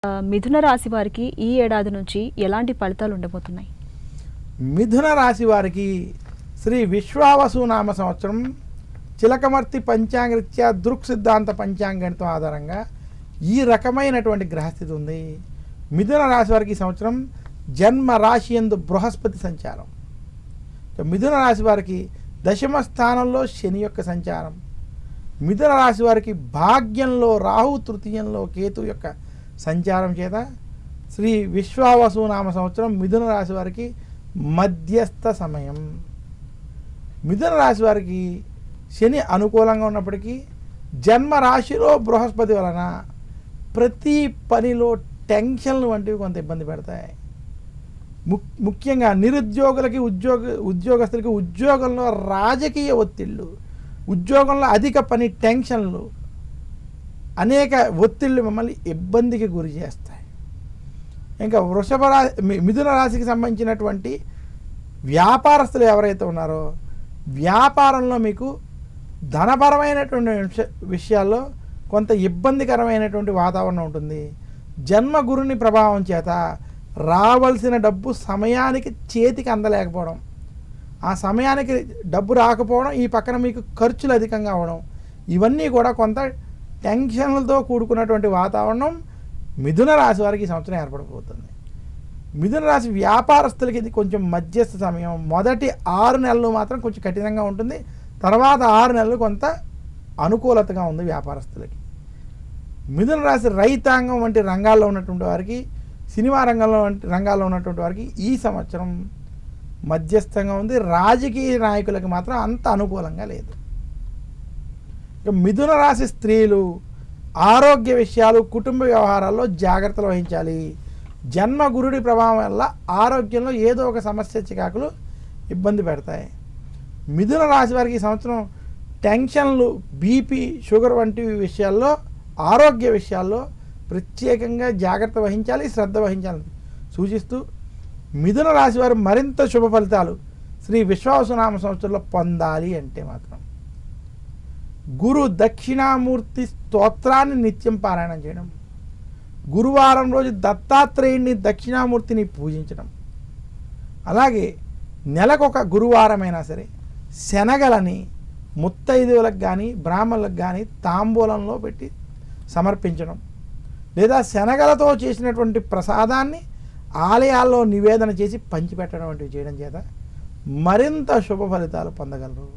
మిథున రాశి వారికి ఈ ఏడాది నుంచి ఎలాంటి ఫలితాలు ఉండబోతున్నాయి? మిథున రాశి వారికి శ్రీ విశ్వావసునామ సంవత్సరం చిలకమర్తి పంచాంగరీత్యా దృక్ సిద్ధాంత పంచాంగంతో ఆధారంగా ఈ రకమైనటువంటి గ్రహస్థితి ఉంది. మిథున రాశి వారికి ఈ సంవత్సరం జన్మ రాశి యందు బృహస్పతి సంచారం. మిథున రాశి వారికి దశమ స్థానంలో శని యొక్క సంచారం. మిథున రాశి వారికి భాగ్యంలో రాహు, తృతీయంలో కేతు యొక్క సంచారం చేత శ్రీ విశ్వావసునామ సంవత్సరం మిథున రాశి వారికి మధ్యస్థ సమయం. మిథున రాశి వారికి శని అనుకూలంగా ఉన్నప్పటికీ జన్మ రాశిలో బృహస్పతి వలన ప్రతి పనిలో టెన్షన్లు వంటివి కొంత ఇబ్బంది పెడతాయి. ముఖ్యంగా నిరుద్యోగులకి ఉద్యోగస్తులకి ఉద్యోగంలో రాజకీయ ఒత్తిళ్ళు, ఉద్యోగంలో అధిక పని టెన్షన్లు, అనేక ఒత్తిళ్ళు మిమ్మల్ని ఇబ్బందికి గురి చేస్తాయి. ఇంకా మిథున రాశికి సంబంధించినటువంటి వ్యాపారస్తులు ఎవరైతే ఉన్నారో వ్యాపారంలో మీకు ధనపరమైనటువంటి విషయాల్లో కొంత ఇబ్బందికరమైనటువంటి వాతావరణం ఉంటుంది. జన్మ గురుని ప్రభావం చేత రావాల్సిన డబ్బు సమయానికి చేతికి అందలేకపోవడం, ఆ సమయానికి డబ్బు రాకపోవడం, ఈ పక్కన మీకు ఖర్చులు అధికంగా అవడం, ఇవన్నీ కూడా కొంత టెన్షన్లతో కూడుకున్నటువంటి వాతావరణం మిథున రాశి వారికి ఈ సంవత్సరం ఏర్పడిపోతుంది. మిథున రాశి వ్యాపారస్తులకి ఇది కొంచెం మధ్యస్థ సమయం. మొదటి 6 నెలలు మాత్రం కొంచెం కఠినంగా ఉంటుంది. తర్వాత 6 నెలలు కొంత అనుకూలతగా ఉంది వ్యాపారస్తులకి. మిథున రాశి రైతాంగం వంటి రంగాల్లో ఉన్నటువంటి వారికి, సినిమా రంగాల్లో ఉన్నటువంటి వారికి ఈ సంవత్సరం మధ్యస్థంగా ఉంది. రాజకీయ నాయకులకి మాత్రం అంత అనుకూలంగా లేదు. మిథున రాశి స్త్రీలు ఆరోగ్య విషయాలు, కుటుంబ వ్యవహారాల్లో జాగ్రత్తలు వహించాలి. జన్మ గురుడి ప్రభావం వల్ల ఆరోగ్యంలో ఏదో ఒక సమస్య, చికాకులు ఇబ్బంది పెడతాయి. మిథున రాశి వారికి ఈ సంవత్సరం టెన్షన్లు, బీపీ, షుగర్ వంటి విషయాల్లో, ఆరోగ్య విషయాల్లో ప్రత్యేకంగా జాగ్రత్త వహించాలి, శ్రద్ధ వహించాలని సూచిస్తూ మిథున రాశి వారు మరింత శుభ ఫలితాలు శ్రీ విశ్వావసునామ సంవత్సరంలో పొందాలి అంటే మాత్రం గురు దక్షిణామూర్తి స్తోత్రాన్ని నిత్యం పారాయణం చేయడం, గురువారం రోజు దత్తాత్రేయుడిని, దక్షిణామూర్తిని పూజించడం, అలాగే నెలకొక గురువారమైనా సరే శనగలని ముత్తైదువులకు కానీ బ్రాహ్మణులకు కానీ తాంబూలంలో పెట్టి సమర్పించడం, లేదా శనగలతో చేసినటువంటి ప్రసాదాన్ని ఆలయాల్లో నివేదన చేసి పంచిపెట్టడం వంటివి చేయడం చేత మరింత శుభ ఫలితాలు పొందగలరు.